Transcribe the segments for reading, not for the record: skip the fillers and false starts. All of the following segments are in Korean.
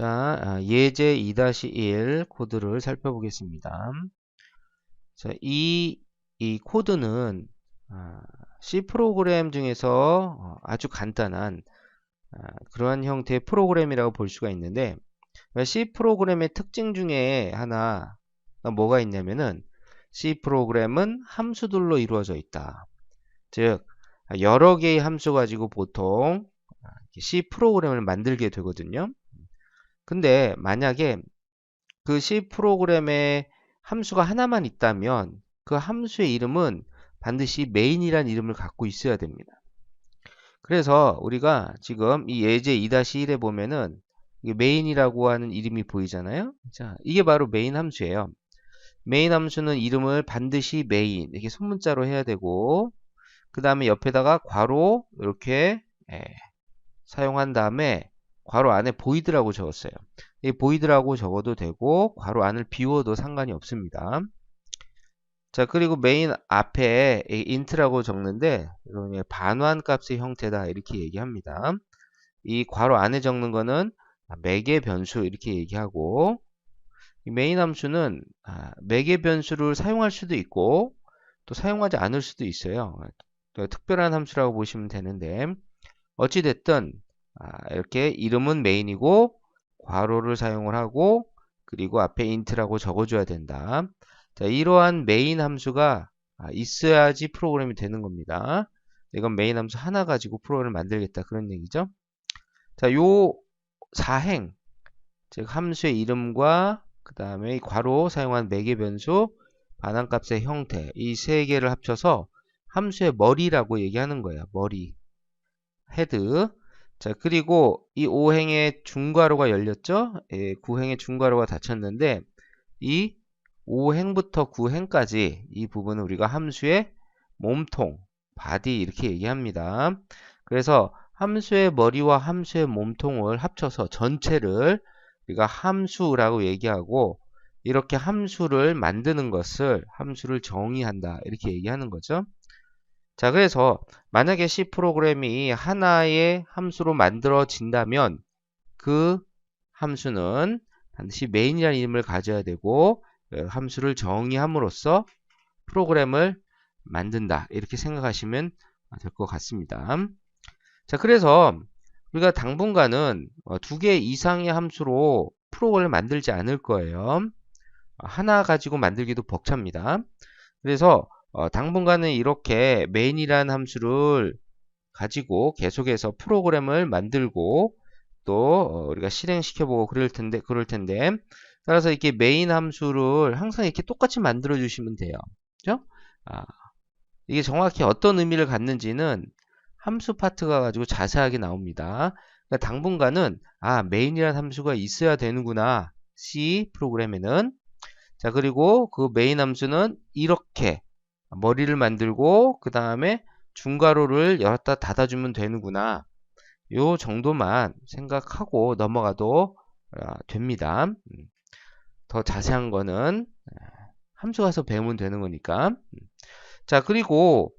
예제 2-1 코드를 살펴보겠습니다. 자, 이 코드는 C 프로그램 중에서 아주 간단한 그러한 형태의 프로그램이라고 볼 수가 있는데, C 프로그램의 특징 중에 하나가 뭐가 있냐면은 C 프로그램은 함수들로 이루어져 있다. 즉, 여러 개의 함수 가지고 보통 C 프로그램을 만들게 되거든요. 근데 만약에 그 C 프로그램에 함수가 하나만 있다면 그 함수의 이름은 반드시 메인이라는 이름을 갖고 있어야 됩니다. 그래서 우리가 지금 이 예제 2-1에 보면은 메인이라고 하는 이름이 보이잖아요. 자, 이게 바로 메인 함수예요. 메인 함수는 이름을 반드시 메인 이렇게 소문자로 해야 되고, 그 다음에 옆에다가 괄호 이렇게 사용한 다음에 괄호 안에 보이드라고 적었어요. 이 보이드라고 적어도 되고 괄호 안을 비워도 상관이 없습니다. 자, 그리고 메인 앞에 int라고 적는데 이건 반환 값의 형태다 이렇게 얘기합니다. 이 괄호 안에 적는 거는 매개 변수 이렇게 얘기하고, 이 메인 함수는 매개 변수를 사용할 수도 있고 또 사용하지 않을 수도 있어요. 특별한 함수라고 보시면 되는데, 어찌됐든 이렇게 이름은 메인이고 괄호를 사용을 하고 그리고 앞에 int라고 적어줘야 된다. 자, 이러한 메인 함수가 있어야지 프로그램이 되는 겁니다. 이건 메인 함수 하나 가지고 프로그램을 만들겠다 그런 얘기죠. 자, 요 사행, 즉 함수의 이름과 그 다음에 괄호 사용한 매개 변수, 반환값의 형태, 이 세 개를 합쳐서 함수의 머리라고 얘기하는 거예요. 머리, 헤드. 자, 그리고 이 5행의 중괄호가 열렸죠? 예, 9행의 중괄호가 닫혔는데 이 5행부터 9행까지 이 부분은 우리가 함수의 몸통, 바디 이렇게 얘기합니다. 그래서 함수의 머리와 함수의 몸통을 합쳐서 전체를 우리가 함수라고 얘기하고, 이렇게 함수를 만드는 것을 함수를 정의한다 이렇게 얘기하는 거죠. 자, 그래서 만약에 C 프로그램이 하나의 함수로 만들어진다면 그 함수는 반드시 메인이라는 이름을 가져야 되고 함수를 정의함으로써 프로그램을 만든다 이렇게 생각하시면 될 것 같습니다. 자, 그래서 우리가 당분간은 두 개 이상의 함수로 프로그램을 만들지 않을 거예요. 하나 가지고 만들기도 벅찹니다. 그래서 당분간은 이렇게 main이라는 함수를 가지고 계속해서 프로그램을 만들고 또 우리가 실행시켜보고 그럴 텐데 따라서 이렇게 메인 함수를 항상 이렇게 똑같이 만들어 주시면 돼요. 그죠? 이게 정확히 어떤 의미를 갖는지는 함수 파트가 가지고 자세하게 나옵니다. 그러니까 당분간은 메인이라는 함수가 있어야 되는구나, C 프로그램에는. 자, 그리고 그 메인 함수는 이렇게 머리를 만들고 그 다음에 중괄호를 열었다 닫아주면 되는구나, 요 정도만 생각하고 넘어가도 됩니다. 더 자세한 거는 함수 가서 배우면 되는 거니까. 자, 그리고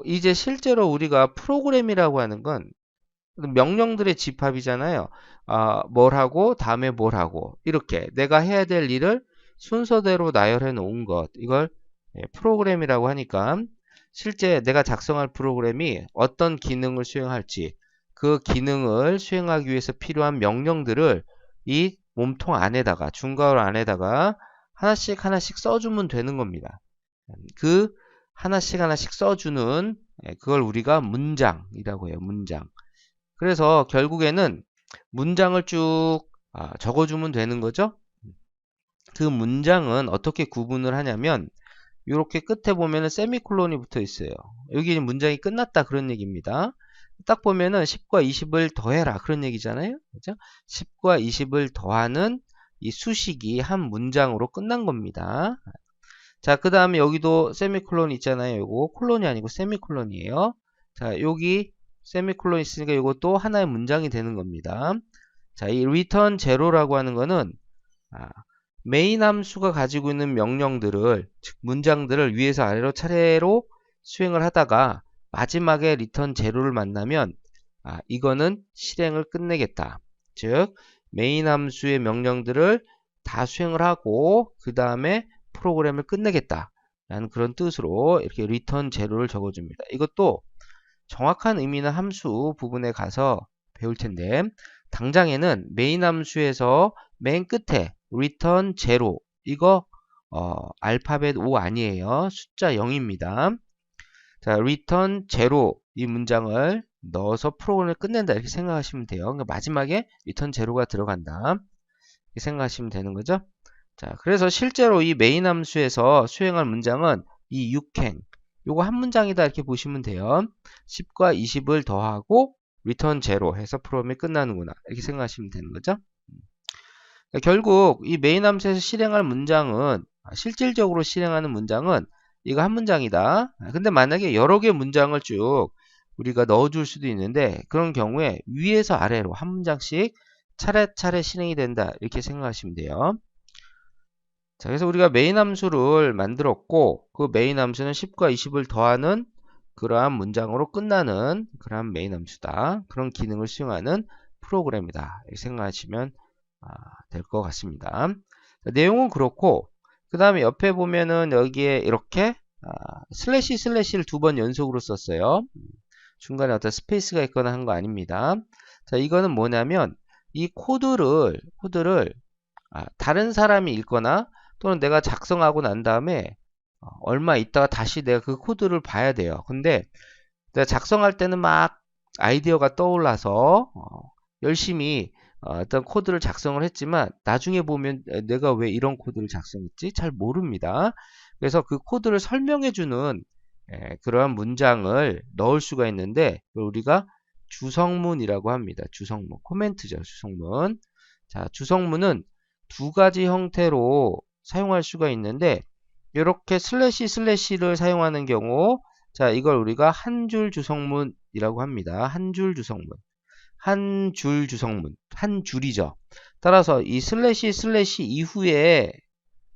이제 실제로 우리가 프로그램이라고 하는 건 명령들의 집합이잖아요. 뭘 하고 다음에 뭘 하고 이렇게 내가 해야 될 일을 순서대로 나열해 놓은 것, 이걸 프로그램이라고 하니까 실제 내가 작성할 프로그램이 어떤 기능을 수행할지 그 기능을 수행하기 위해서 필요한 명령들을 이 몸통 안에다가 중괄호 안에다가 하나씩 하나씩 써주면 되는 겁니다. 그 하나씩 하나씩 써주는 그걸 우리가 문장이라고 해요. 문장. 그래서 결국에는 문장을 쭉 적어주면 되는 거죠. 그 문장은 어떻게 구분을 하냐면 이렇게 끝에 보면은 세미콜론이 붙어 있어요. 여기 문장이 끝났다 그런 얘기입니다. 딱 보면은 10과 20을 더해라 그런 얘기잖아요. 그죠? 10과 20을 더하는 이 수식이 한 문장으로 끝난 겁니다. 자, 그 다음에 여기도 세미콜론 있잖아요. 요거 콜론이 아니고 세미콜론이에요. 자, 여기 세미콜론 있으니까 이것도 하나의 문장이 되는 겁니다. 자, 이 return zero라고 하는 거는 메인 함수가 가지고 있는 명령들을, 즉 문장들을 위에서 아래로 차례로 수행을 하다가 마지막에 return zero를 만나면 이거는 실행을 끝내겠다. 즉 메인 함수의 명령들을 다 수행을 하고 그 다음에 프로그램을 끝내겠다 라는 그런 뜻으로 이렇게 return zero를 적어줍니다. 이것도 정확한 의미는 함수 부분에 가서 배울 텐데 당장에는 메인 함수에서 맨 끝에 return zero 이거 알파벳 O 아니에요. 숫자 0입니다. 자, return zero 이 문장을 넣어서 프로그램을 끝낸다 이렇게 생각하시면 돼요. 그러니까 마지막에 return zero가 들어간다 이렇게 생각하시면 되는 거죠. 자, 그래서 실제로 이 메인 함수에서 수행할 문장은 이 6행 요거 한 문장이다 이렇게 보시면 돼요. 10과 20을 더하고 return zero 해서 프로그램이 끝나는구나 이렇게 생각하시면 되는 거죠. 결국 이 메인 함수에서 실행할 문장은 실질적으로 실행하는 문장은 이거 한 문장이다. 근데 만약에 여러 개 문장을 쭉 우리가 넣어줄 수도 있는데 그런 경우에 위에서 아래로 한 문장씩 차례차례 실행이 된다 이렇게 생각하시면 돼요. 자, 그래서 우리가 메인 함수를 만들었고 그 메인 함수는 10과 20을 더하는 그러한 문장으로 끝나는 그러한 메인 함수다. 그런 기능을 수행하는 프로그램이다. 이렇게 생각하시면 될 것 같습니다. 자, 내용은 그렇고 그 다음에 옆에 보면은 여기에 이렇게 슬래시 슬래시를 2번 연속으로 썼어요. 중간에 어떤 스페이스가 있거나 한 거 아닙니다. 자, 이거는 뭐냐면 이 코드를 다른 사람이 읽거나 또는 내가 작성하고 난 다음에 얼마 있다가 다시 내가 그 코드를 봐야 돼요. 근데 내가 작성할 때는 막 아이디어가 떠올라서 열심히 어떤 코드를 작성을 했지만 나중에 보면 내가 왜 이런 코드를 작성했지? 잘 모릅니다. 그래서 그 코드를 설명해주는 그러한 문장을 넣을 수가 있는데 우리가 주성문이라고 합니다. 주성문, 코멘트죠. 주성문. 자, 주성문은 두 가지 형태로 사용할 수가 있는데 이렇게 슬래시 슬래시를 사용하는 경우 자, 이걸 우리가 한 줄 주성문이라고 합니다. 한 줄 주성문. 한 줄 주성문. 한 줄이죠. 따라서 이 슬래시 슬래시 이후에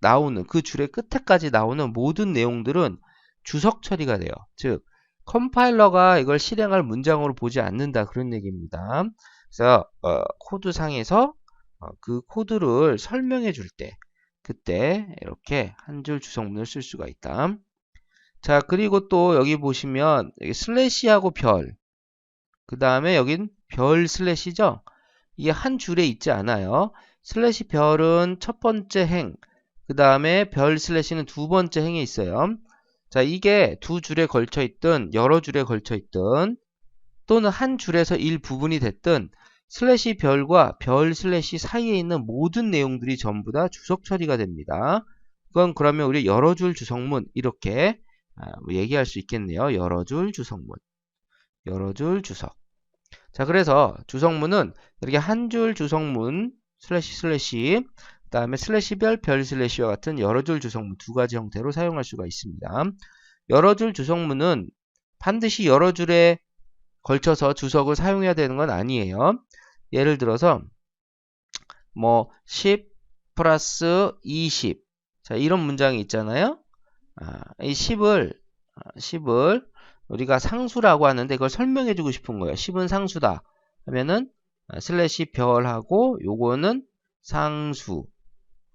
나오는 그 줄의 끝에까지 나오는 모든 내용들은 주석 처리가 돼요. 즉 컴파일러가 이걸 실행할 문장으로 보지 않는다 그런 얘기입니다. 그래서 코드상에서 그 코드를 설명해 줄 때 그때 이렇게 한 줄 주성문을 쓸 수가 있다. 자, 그리고 또 여기 보시면 여기 슬래시하고 별, 그 다음에 여긴 별 슬래시죠. 이게 한 줄에 있지 않아요. 슬래시 별은 첫 번째 행, 그 다음에 별 슬래시는 두 번째 행에 있어요. 자, 이게 두 줄에 걸쳐 있든 여러 줄에 걸쳐 있든 또는 한 줄에서 일부분이 됐든 슬래시 별과 별 슬래시 사이에 있는 모든 내용들이 전부 다 주석 처리가 됩니다. 그건 그러면 우리 여러 줄 주성문 이렇게 얘기할 수 있겠네요. 여러 줄 주성문, 여러 줄 주석. 자, 그래서 주성문은 이렇게 한 줄 주성문 슬래시 슬래시 그 다음에 슬래시별 별 슬래시와 같은 여러 줄 주성문 두 가지 형태로 사용할 수가 있습니다. 여러 줄 주성문은 반드시 여러 줄에 걸쳐서 주석을 사용해야 되는 건 아니에요. 예를 들어서 뭐 10 플러스 20 자, 이런 문장이 있잖아요. 이 10을 우리가 상수라고 하는데 이걸 설명해 주고 싶은 거예요. 10은 상수다 하면은 슬래시 별하고 요거는 상수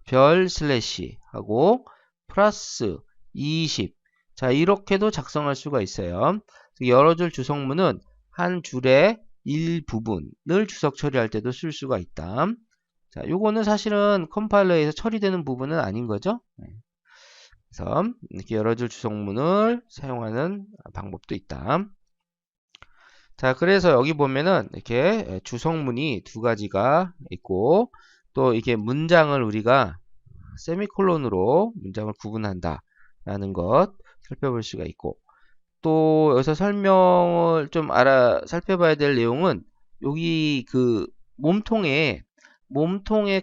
별 슬래시 하고 플러스 20 자, 이렇게도 작성할 수가 있어요. 여러 줄 주성문은 한 줄의 일부분을 주석 처리할 때도 쓸 수가 있다. 자, 요거는 사실은 컴파일러에서 처리되는 부분은 아닌 거죠. 그래서 이렇게 여러 줄 주성문을 사용하는 방법도 있다. 자, 그래서 여기 보면은 이렇게 주성문이 두 가지가 있고 또 이렇게 문장을 우리가 세미콜론으로 문장을 구분한다 라는 것 살펴볼 수가 있고 또 여기서 설명을 좀 살펴봐야 될 내용은 여기 그 몸통에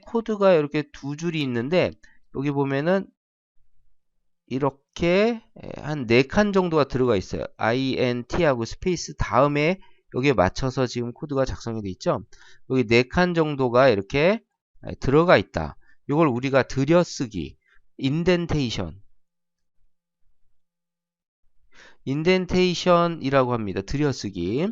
코드가 이렇게 두 줄이 있는데 여기 보면은 이렇게 한 4칸 정도가 들어가 있어요. INT하고 스페이스 다음에 여기에 맞춰서 지금 코드가 작성이 되어 있죠. 여기 4칸 정도가 이렇게 들어가 있다. 이걸 우리가 들여쓰기, 인덴테이션이라고 합니다. 들여쓰기.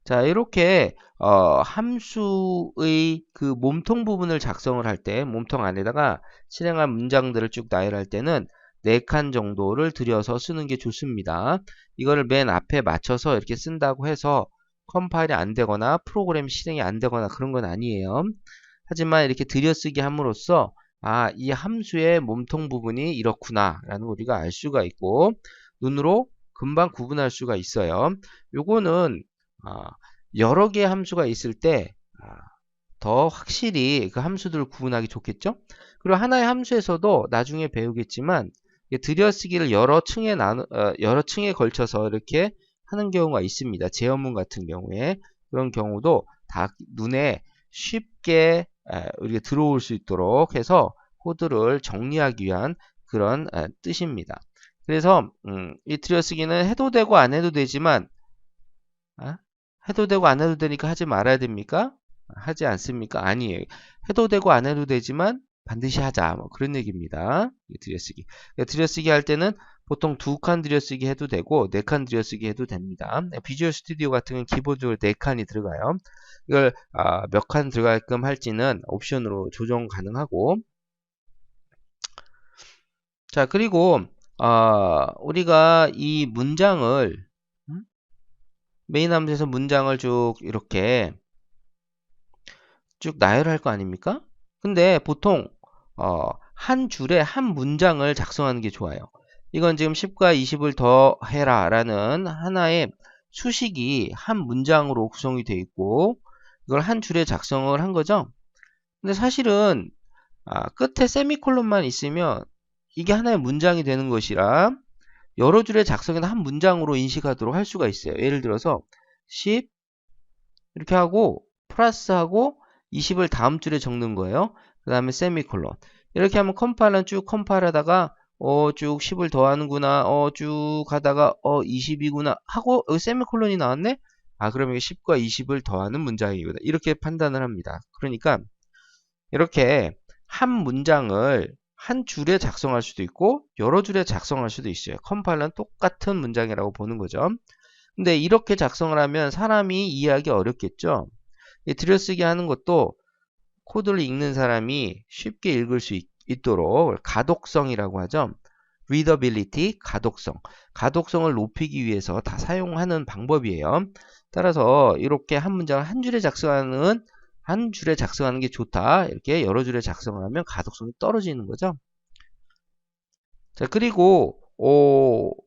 자, 이렇게 함수의 그 몸통 부분을 작성을 할 때 몸통 안에다가 실행할 문장들을 쭉 나열할 때는 4칸 정도를 들여서 쓰는 게 좋습니다. 이거를 맨 앞에 맞춰서 이렇게 쓴다고 해서 컴파일이 안 되거나 프로그램 실행이 안 되거나 그런 건 아니에요. 하지만 이렇게 들여쓰기 함으로써 아, 이 함수의 몸통 부분이 이렇구나 라는 걸 우리가 알 수가 있고 눈으로 금방 구분할 수가 있어요. 요거는 여러 개의 함수가 있을 때 더 확실히 그 함수들을 구분하기 좋겠죠? 그리고 하나의 함수에서도 나중에 배우겠지만 들여쓰기를 여러 층에 걸쳐서 이렇게 하는 경우가 있습니다. 제어문 같은 경우에 그런 경우도 다 눈에 쉽게 우리가 들어올 수 있도록 해서 코드를 정리하기 위한 그런 뜻입니다. 그래서 이 들여쓰기는 해도 되고 안 해도 되지만 해도 되고 안 해도 되니까 하지 말아야 됩니까? 하지 않습니까? 아니에요. 해도 되고 안 해도 되지만 반드시 하자. 뭐 그런 얘기입니다. 들여쓰기. 들여쓰기 할 때는 보통 2칸 들여쓰기 해도 되고 4칸 들여쓰기 해도 됩니다. 비주얼 스튜디오 같은 경우는 기본적으로 4칸이 들어가요. 이걸 몇 칸 들어가게끔 할지는 옵션으로 조정 가능하고 자 그리고 우리가 이 문장을 메인 함수에서 문장을 쭉 이렇게 쭉 나열할 거 아닙니까? 근데 보통 한 줄에 한 문장을 작성하는 게 좋아요. 이건 지금 10과 20을 더해라 라는 하나의 수식이 한 문장으로 구성이 되어 있고 이걸 한 줄에 작성을 한 거죠. 근데 사실은 끝에 세미콜론만 있으면 이게 하나의 문장이 되는 것이라 여러 줄의 작성에는 한 문장으로 인식하도록 할 수가 있어요. 예를 들어서 10 이렇게 하고 플러스하고 20을 다음 줄에 적는 거예요. 그 다음에 세미콜론. 이렇게 하면 컴파일러는 쭉 컴파일하다가 쭉 10을 더하는구나. 쭉 가다가 20이구나 하고 여기 세미콜론이 나왔네. 그러면 10과 20을 더하는 문장이구나. 이렇게 판단을 합니다. 그러니까 이렇게 한 문장을 한 줄에 작성할 수도 있고 여러 줄에 작성할 수도 있어요. 컴파일러는 똑같은 문장이라고 보는 거죠. 근데 이렇게 작성을 하면 사람이 이해하기 어렵겠죠. 들여쓰기 하는 것도 코드를 읽는 사람이 쉽게 읽을 수 있도록 가독성이라고 하죠. readability, 가독성을 높이기 위해서 다 사용하는 방법이에요. 따라서 이렇게 한 문장을 한 줄에 작성하는 게 좋다. 이렇게 여러 줄에 작성을 하면 가독성이 떨어지는 거죠. 자, 그리고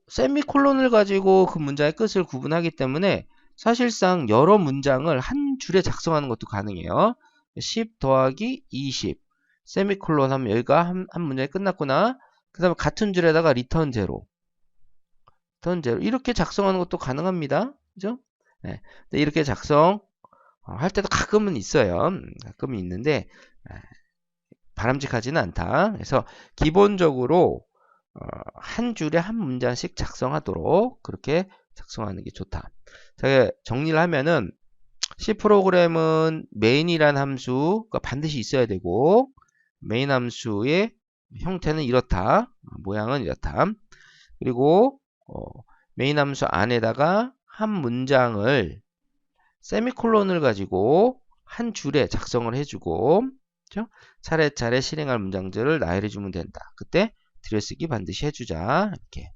세미콜론을 가지고 그 문장의 끝을 구분하기 때문에 사실상 여러 문장을 한 줄에 작성하는 것도 가능해요. 10 더하기 20 세미콜론 하면 여기가 한 문장이 끝났구나. 그 다음에 같은 줄에다가 리턴 제로 이렇게 작성하는 것도 가능합니다. 그죠? 네. 이렇게 작성 할 때도 가끔은 있어요. 가끔은 있는데 바람직하지는 않다. 그래서 기본적으로 한 줄에 한 문장씩 작성하도록 그렇게 작성하는 게 좋다. 자, 정리를 하면은 C 프로그램은 main이라는 함수가 반드시 있어야 되고 main 함수의 형태는 이렇다. 모양은 이렇다. 그리고 main 함수 안에다가 한 문장을 세미콜론을 가지고 한 줄에 작성을 해주고 그렇죠? 차례차례 실행할 문장들을 나열해주면 된다. 그때 들여쓰기 반드시 해주자. 이렇게.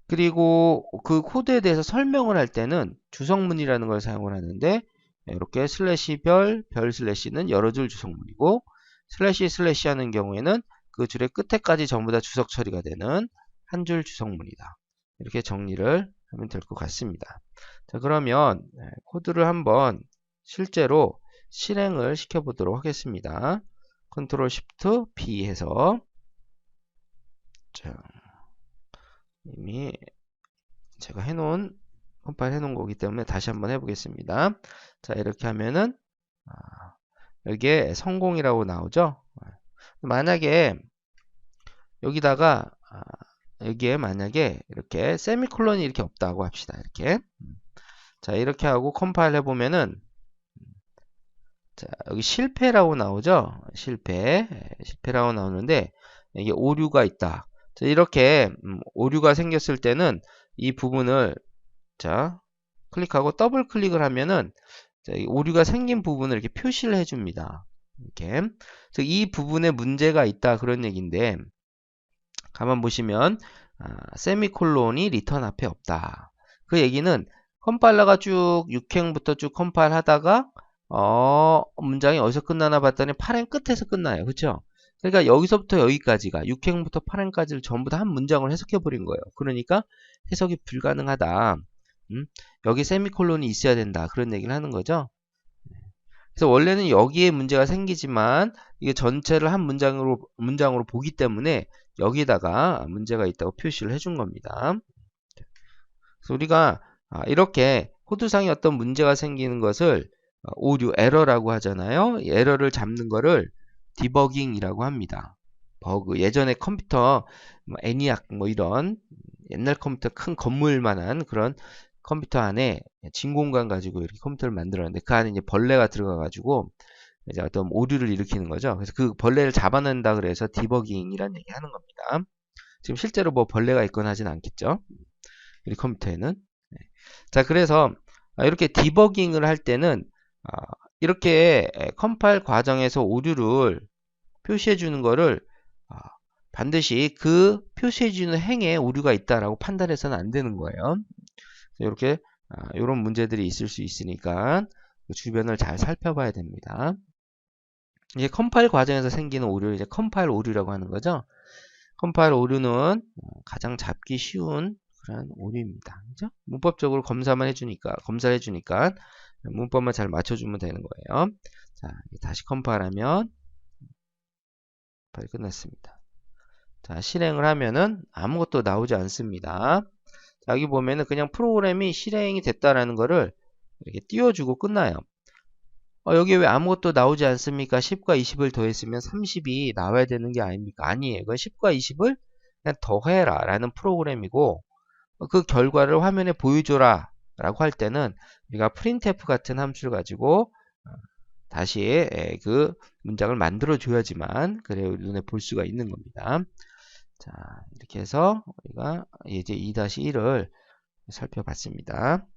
그리고 그 코드에 대해서 설명을 할 때는 주성문이라는 걸 사용을 하는데 이렇게 슬래시 별 슬래시는 여러 줄 주성문이고 슬래시 하는 경우에는 그 줄의 끝에까지 전부 다 주석 처리가 되는 한 줄 주성문이다. 이렇게 정리를 하면 될 것 같습니다. 자, 그러면 코드를 한번 실제로 실행을 시켜 보도록 하겠습니다. 컨트롤 쉬프트 B 해서 자, 이미 제가 컴파일 해놓은 거기 때문에 다시 한번 해보겠습니다. 자, 이렇게 하면은 여기에 성공이라고 나오죠. 만약에 여기다가 여기에 만약에 이렇게 세미콜론이 이렇게 없다고 합시다. 이렇게 자, 이렇게 하고 컴파일 해보면은 자, 여기 실패라고 나오죠. 실패라고 나오는데 이게 오류가 있다. 자, 이렇게 오류가 생겼을 때는 이 부분을 자 클릭하고 더블 클릭을 하면은 이 오류가 생긴 부분을 이렇게 표시를 해줍니다. 이렇게. 그래서 이 부분에 문제가 있다 그런 얘기인데 가만 보시면 세미콜론이 리턴 앞에 없다. 그 얘기는 컴파일러가 쭉 6행부터 쭉 컴파일 하다가 문장이 어디서 끝나나 봤더니 8행 끝에서 끝나요. 그쵸? 그러니까 여기서부터 여기까지가 6행부터 8행까지를 전부 다 한 문장을 해석해 버린 거예요. 그러니까 해석이 불가능하다. 여기 세미콜론이 있어야 된다. 그런 얘기를 하는 거죠. 그래서 원래는 여기에 문제가 생기지만 이게 전체를 한 문장으로 보기 때문에 여기다가 문제가 있다고 표시를 해준 겁니다. 그래서 우리가 이렇게 코드상에 어떤 문제가 생기는 것을 오류, 에러라고 하잖아요. 이 에러를 잡는 거를 디버깅이라고 합니다. 버그. 예전에 컴퓨터, 애니악 이런 옛날 컴퓨터 큰 건물만한 그런 컴퓨터 안에 진공관 가지고 이렇게 컴퓨터를 만들었는데 그 안에 이제 벌레가 들어가가지고 이제 어떤 오류를 일으키는 거죠. 그래서 그 벌레를 잡아낸다 그래서 디버깅이라는 얘기 하는 겁니다. 지금 실제로 뭐 벌레가 있거나 하진 않겠죠. 우리 컴퓨터에는. 자, 그래서 이렇게 디버깅을 할 때는 이렇게 컴파일 과정에서 오류를 표시해 주는 거를 반드시 그 표시해 주는 행에 오류가 있다라고 판단해서는 안 되는 거예요. 이렇게 이런 문제들이 있을 수 있으니까 주변을 잘 살펴봐야 됩니다. 이제 컴파일 과정에서 생기는 오류를 이제 컴파일 오류라고 하는 거죠. 컴파일 오류는 가장 잡기 쉬운 그런 오류입니다. 그죠? 문법적으로 검사를 해주니까 문법만 잘 맞춰주면 되는 거예요. 자, 다시 컴파일하면 컴파일 끝났습니다. 자, 실행을 하면은 아무것도 나오지 않습니다. 자, 여기 보면은 그냥 프로그램이 실행이 됐다라는 거를 이렇게 띄워주고 끝나요. 여기 왜 아무것도 나오지 않습니까? 10과 20을 더했으면 30이 나와야 되는 게 아닙니까? 아니에요. 그건 10과 20을 그냥 더해라 라는 프로그램이고 그 결과를 화면에 보여줘라 라고 할 때는 우리가 printf 같은 함수를 가지고 다시 그 문장을 만들어 줘야지만 그래야 눈에 볼 수가 있는 겁니다. 자, 이렇게 해서 우리가 이제 2-1을 살펴봤습니다.